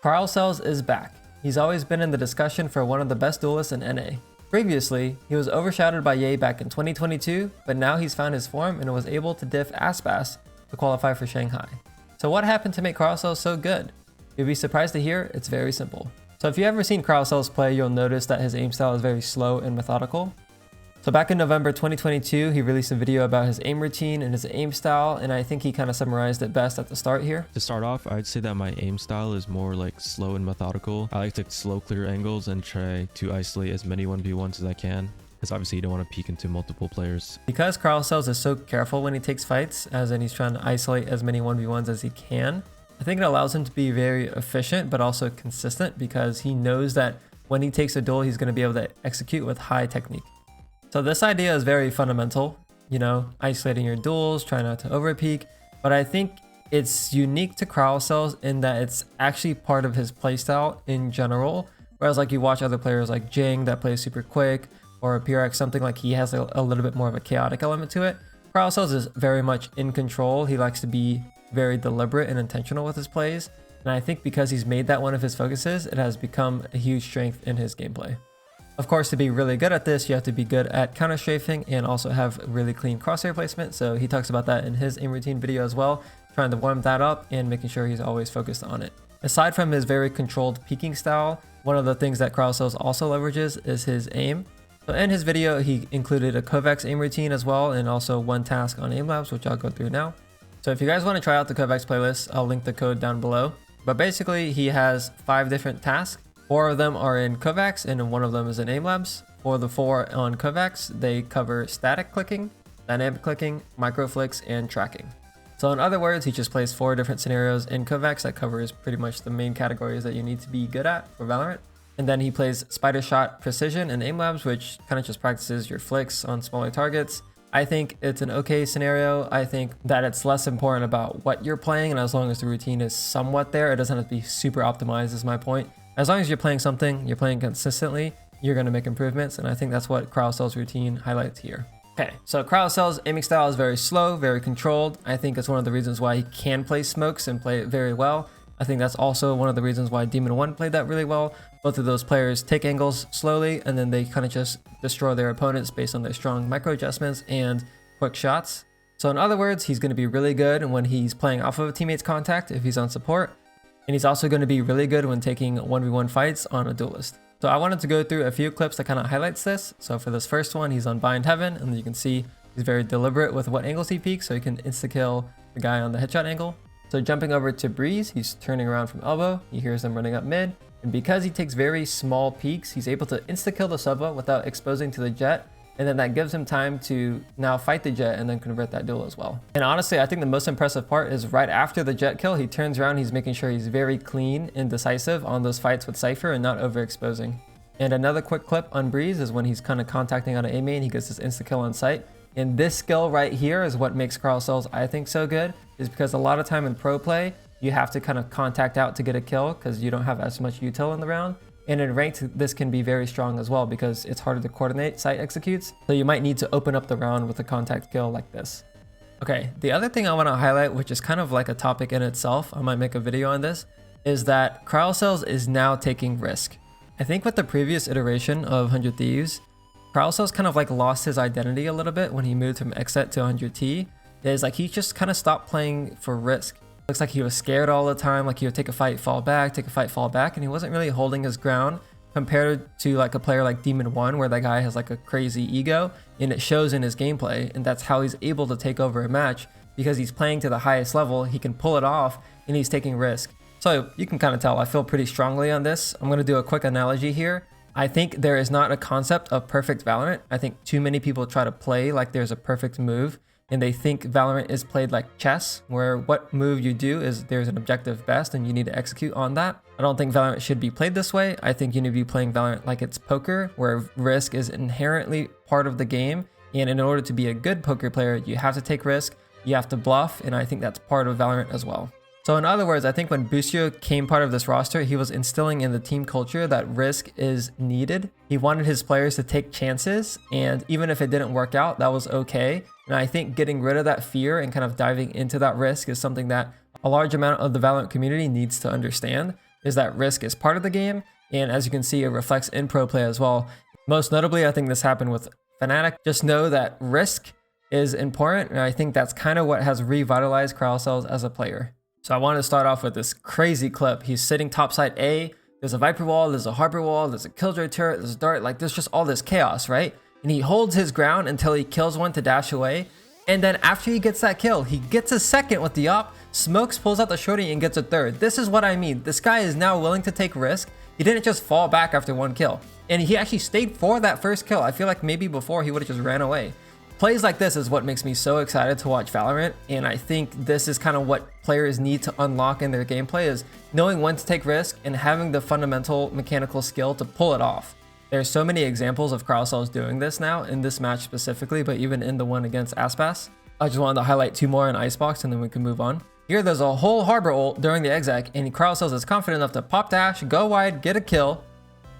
Cryocells is back. He's always been in the discussion for one of the best duelists in NA. Previously, he was overshadowed by Ye back in 2022, but now he's found his form and was able to diff Aspas to qualify for Shanghai. So what happened to make Cryocells so good? You'll be surprised to hear it's very simple. So if you've ever seen Cryocells play, you'll notice that his aim style is very slow and methodical. So back in November 2022, he released a video about his aim routine and his aim style, and I think he kind of summarized it best at the start here. To start off, I'd say that my aim style is more like slow and methodical. I like to slow clear angles and try to isolate as many 1v1s as I can, because obviously you don't want to peek into multiple players. Because Cryocells is so careful when he takes fights, as in he's trying to isolate as many 1v1s as he can, I think it allows him to be very efficient but also consistent, because he knows that when he takes a duel, he's going to be able to execute with high technique. So this idea is very fundamental, you know, isolating your duels, trying not to overpeak, but I think it's unique to Cryocells in that it's actually part of his playstyle in general. Whereas like you watch other players like Jing that plays super quick, or PRX, something like he has a little bit more of a chaotic element to it. Cryocells is very much in control. He likes to be very deliberate and intentional with his plays. And I think because he's made that one of his focuses, it has become a huge strength in his gameplay. Of course, to be really good at this, you have to be good at counter strafing and also have really clean crosshair placement. So he talks about that in his aim routine video as well, trying to warm that up and making sure he's always focused on it. Aside from his very controlled peeking style, one of the things that Cryocells also leverages is his aim. So in his video, he included a Kovaaks aim routine as well, and also one task on aim labs, which I'll go through now. So if you guys want to try out the Kovaaks playlist, I'll link the code down below. But basically, he has 5 different tasks. 4 of them are in Kovaaks and 1 of them is in aim labs. For the 4 on Kovaaks, they cover static clicking, dynamic clicking, micro flicks, and tracking. So in other words, he just plays 4 different scenarios in Kovaaks that covers pretty much the main categories that you need to be good at for Valorant. And then he plays spider shot precision and aim labs, which kind of just practices your flicks on smaller targets. I think it's an okay scenario. I think that it's less important about what you're playing, and as long as the routine is somewhat there, it doesn't have to be super optimized is my point. As long as you're playing something, you're playing consistently, you're going to make improvements, and I think that's what Cryocells' routine highlights here. Okay, so Cryocells' aiming style is very slow, very controlled. I think it's one of the reasons why he can play smokes and play it very well. I think that's also one of the reasons why Demon 1 played that really well. Both of those players take angles slowly, and then they kind of just destroy their opponents based on their strong micro adjustments and quick shots. So in other words, he's going to be really good when he's playing off of a teammate's contact if he's on support. And he's also going to be really good when taking 1v1 fights on a duelist. So I wanted to go through a few clips that kind of highlights this. So for this first one, he's on Bind Heaven, and you can see he's very deliberate with what angles he peeks, so he can insta-kill the guy on the headshot angle. So jumping over to Breeze, he's turning around from elbow, he hears them running up mid, and because he takes very small peeks, he's able to insta-kill the Sova without exposing to the Jet, and then that gives him time to now fight the Jet and then convert that duel as well. And honestly, I think the most impressive part is right after the Jet kill, he turns around, he's making sure he's very clean and decisive on those fights with Cypher and not overexposing. And another quick clip on Breeze is when he's kind of contacting on an A main, he gets this insta-kill on sight. And this skill right here is what makes Cryocells, I think, so good, is because a lot of time in pro play, you have to kind of contact out to get a kill because you don't have as much util in the round. And in ranked, this can be very strong as well because it's harder to coordinate site executes. So you might need to open up the round with a contact kill like this. Okay, the other thing I want to highlight, which is kind of like a topic in itself, I might make a video on this, is that Cryocells is now taking risk. I think with the previous iteration of 100 Thieves, Cryocells kind of like lost his identity a little bit when he moved from Xset to 100T. Is like he just kind of stopped playing for risk. Looks like he was scared all the time, like he would take a fight, fall back, take a fight, fall back, and he wasn't really holding his ground compared to like a player like Demon 1 where that guy has like a crazy ego and it shows in his gameplay, and that's how he's able to take over a match because he's playing to the highest level, he can pull it off, and he's taking risk. So you can kind of tell I feel pretty strongly on this. I'm going to do a quick analogy here. I think there is not a concept of perfect Valorant. I think too many people try to play like there's a perfect move, and they think Valorant is played like chess, where what move you do is there's an objective best and you need to execute on that. I don't think Valorant should be played this way. I think you need to be playing Valorant like it's poker, where risk is inherently part of the game. And in order to be a good poker player, you have to take risk, you have to bluff, and I think that's part of Valorant as well. So in other words, I think when Busio came part of this roster, he was instilling in the team culture that risk is needed. He wanted his players to take chances, and even if it didn't work out, that was okay. And I think getting rid of that fear and kind of diving into that risk is something that a large amount of the Valorant community needs to understand. is that risk is part of the game, and as you can see, it reflects in pro play as well. Most notably, I think this happened with Fnatic. Just know that risk is important, and I think that's kind of what has revitalized Cryocells as a player. So I wanted to start off with this crazy clip. He's sitting topside A, there's a Viper wall, there's a Harbor wall, there's a Killjoy turret, there's a dart, like there's just all this chaos, right? And he holds his ground until he kills one to dash away. And then after he gets that kill, he gets a second with the op, smokes, pulls out the shorty, and gets a third. This is what I mean. This guy is now willing to take risk. He didn't just fall back after one kill. And he actually stayed for that first kill. I feel like maybe before he would have just ran away. Plays like this is what makes me so excited to watch Valorant, and I think this is kind of what players need to unlock in their gameplay, is knowing when to take risk and having the fundamental mechanical skill to pull it off. There's so many examples of Cryocells doing this now, in this match specifically, but even in the one against Aspas. I just wanted to highlight 2 more in Icebox and then we can move on. Here there's a whole Harbor ult during the exec, and Cryocells is confident enough to pop dash, go wide, get a kill.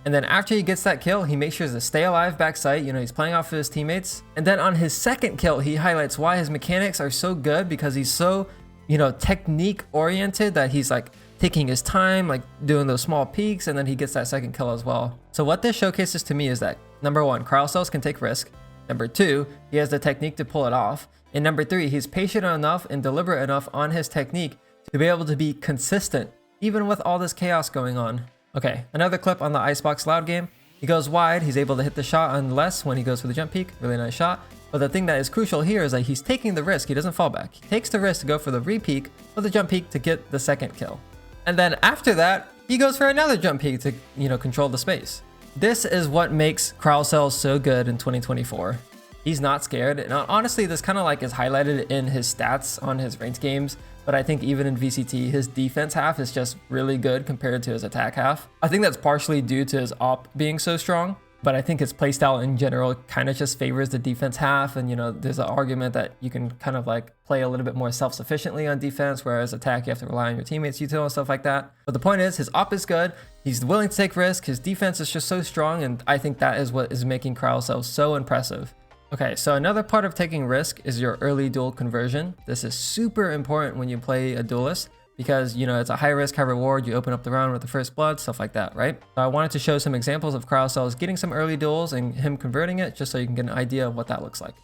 And then after he gets that kill, he makes sure to stay alive backside. You know, he's playing off of his teammates. And then on his second kill, he highlights why his mechanics are so good, because he's so, you know, technique oriented, that he's like taking his time, like doing those small peaks, and then he gets that second kill as well. So what this showcases to me is that, number 1, Cryocells can take risk. Number 2, he has the technique to pull it off. And number 3, he's patient enough and deliberate enough on his technique to be able to be consistent, even with all this chaos going on. Okay, another clip on the Icebox Loud game. He goes wide, he's able to hit the shot on less when he goes for the jump peek, really nice shot. But the thing that is crucial here is that he's taking the risk, he doesn't fall back. He takes the risk to go for the re-peek with the jump peek to get the second kill. And then after that, he goes for another jump peek to, you know, control the space. This is what makes Cryocells so good in 2024. He's not scared, and honestly, this kind of like is highlighted in his stats on his ranked games. But I think even in VCT, his defense half is just really good compared to his attack half. I think that's partially due to his op being so strong, but I think his playstyle in general kind of just favors the defense half. And, you know, there's an argument that you can kind of like play a little bit more self-sufficiently on defense, whereas attack, you have to rely on your teammates' util and stuff like that. But the point is, his op is good. He's willing to take risk. His defense is just so strong. And I think that is what is making Cryocells so impressive. Okay, so another part of taking risk is your early duel conversion. This is super important when you play a duelist, because, you know, it's a high risk, high reward. You open up the round with the first blood, stuff like that, right? So I wanted to show some examples of Cryocells getting some early duels and him converting it, just so you can get an idea of what that looks like.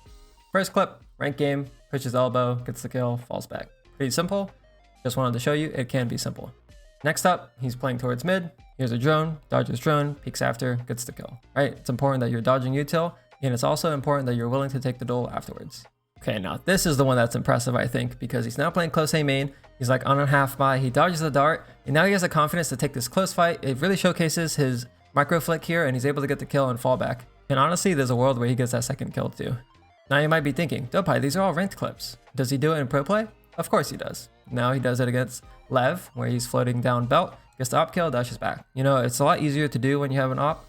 First clip, ranked game, pushes elbow, gets the kill, falls back. Pretty simple. Just wanted to show you it can be simple. Next up, he's playing towards mid. Here's a drone, dodges drone, peeks after, gets the kill, right? It's important that you're dodging util, and it's also important that you're willing to take the duel afterwards. Okay, now this is the one that's impressive, I think, because he's now playing close A main. He's like on a half buy, he dodges the dart, and now he has the confidence to take this close fight. It really showcases his micro flick here, and he's able to get the kill and fall back. And honestly, there's a world where he gets that second kill too. Now you might be thinking, Dopai, these are all ranked clips. Does he do it in pro play? Of course he does. Now he does it against Lev, where he's floating down belt, gets the op kill, dashes back. You know, it's a lot easier to do when you have an op.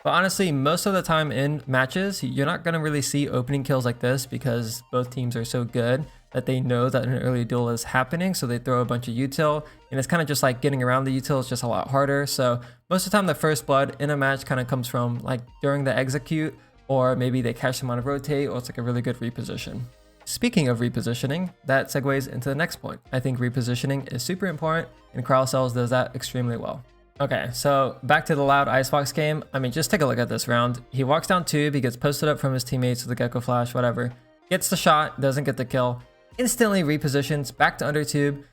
But honestly, most of the time in matches, you're not going to really see opening kills like this, because both teams are so good that they know that an early duel is happening. So they throw a bunch of util, and it's kind of just like getting around the util is just a lot harder. So most of the time, the first blood in a match kind of comes from like during the execute, or maybe they catch them on a rotate, or it's like a really good reposition. Speaking of repositioning, that segues into the next point. I think repositioning is super important, and Cryocells does that extremely well. Okay, so back to the Loud Icebox game. I mean, just take a look at this round. He walks down tube, he gets posted up from his teammates with the Gecko Flash, whatever. Gets the shot, doesn't get the kill. Instantly repositions back to under tube.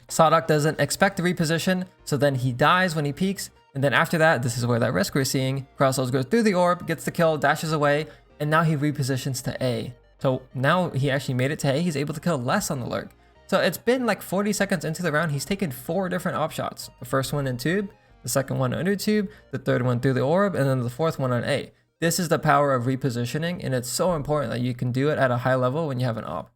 Sawduck doesn't expect the reposition, so then he dies when he peeks. And then after that, this is where that risk we're seeing. Cryocells goes through the orb, gets the kill, dashes away, and now he repositions to A. So now he actually made it to A. He's able to kill less on the lurk. So it's been like 40 seconds into the round. He's taken 4 different op shots. The first one in tube, the second one under tube, the third one through the orb, and then the fourth one on A. This is the power of repositioning, and it's so important that you can do it at a high level when you have an op.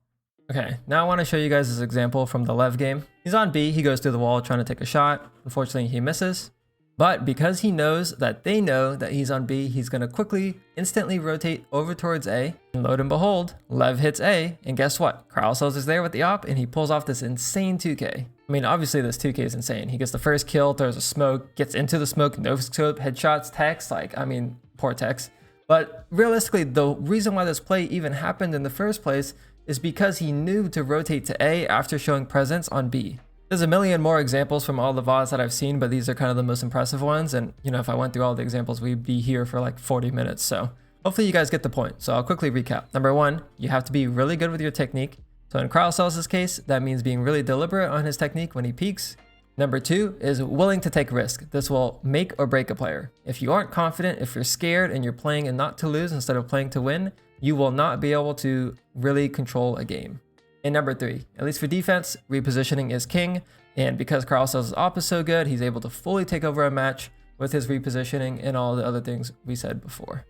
Okay, now I want to show you guys this example from the Lev game. He's on B, he goes through the wall trying to take a shot. Unfortunately, he misses. But because he knows that they know that he's on B, he's going to quickly, instantly rotate over towards A. And lo and behold, Lev hits A, and guess what? Cryocells is there with the op, and he pulls off this insane 2K. I mean, obviously this 2K is insane. He gets the first kill, throws a smoke, gets into the smoke, no scope, headshots, Tex, like, I mean, poor Tex. But realistically, the reason why this play even happened in the first place is because he knew to rotate to A after showing presence on B. There's a million more examples from all the VODs that I've seen, but these are kind of the most impressive ones. And, you know, if I went through all the examples, we'd be here for like 40 minutes. So hopefully you guys get the point. So I'll quickly recap. Number one, you have to be really good with your technique. So in Cryocells' case, that means being really deliberate on his technique when he peaks. Number two is willing to take risk. This will make or break a player. If you aren't confident, if you're scared and you're playing and not to lose instead of playing to win, you will not be able to really control a game. And number three, at least for defense, repositioning is king. And because Cryocells' op is so good, he's able to fully take over a match with his repositioning and all the other things we said before.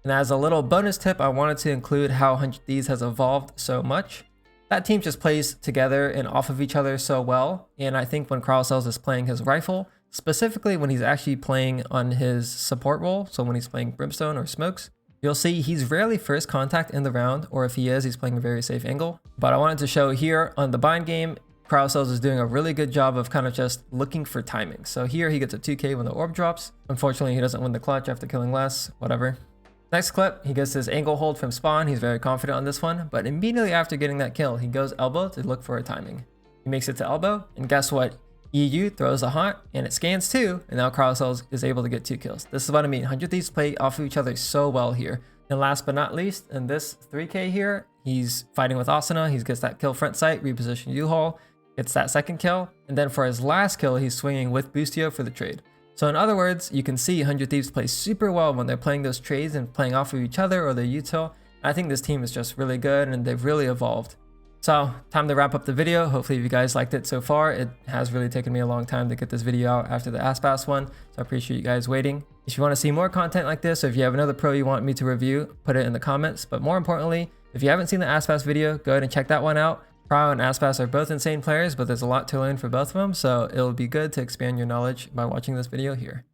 And as a little bonus tip, I wanted to include how 100 Thieves has evolved so much. That team just plays together and off of each other so well. And I think when Cryocells is playing his rifle, specifically when he's actually playing on his support role, so when he's playing Brimstone or Smokes, you'll see he's rarely first contact in the round, or if he is, he's playing a very safe angle. But I wanted to show here on the bind game, Cryocells is doing a really good job of kind of just looking for timing. So here he gets a 2K when the orb drops. Unfortunately, he doesn't win the clutch after killing less, whatever. Next clip, he gets his angle hold from spawn. He's very confident on this one, but immediately after getting that kill, he goes elbow to look for a timing. He makes it to elbow, and guess what? EU throws a haunt, and it scans too, and now Cryocells is able to get 2 kills. This is what I mean. 100 Thieves play off of each other so well here. And last but not least, in this 3K here, he's fighting with Asuna. He gets that kill front sight, reposition U-Haul, gets that second kill, and then for his last kill, he's swinging with Boostio for the trade. So in other words, you can see 100 Thieves play super well when they're playing those trades and playing off of each other or their util. I think this team is just really good and they've really evolved. So time to wrap up the video. Hopefully if you guys liked it so far. It has really taken me a long time to get this video out after the Aspas one. So I appreciate you guys waiting. If you want to see more content like this, or if you have another pro you want me to review, put it in the comments. But more importantly, if you haven't seen the Aspas video, go ahead and check that one out. Cryo and Aspas are both insane players, but there's a lot to learn for both of them, so it'll be good to expand your knowledge by watching this video here.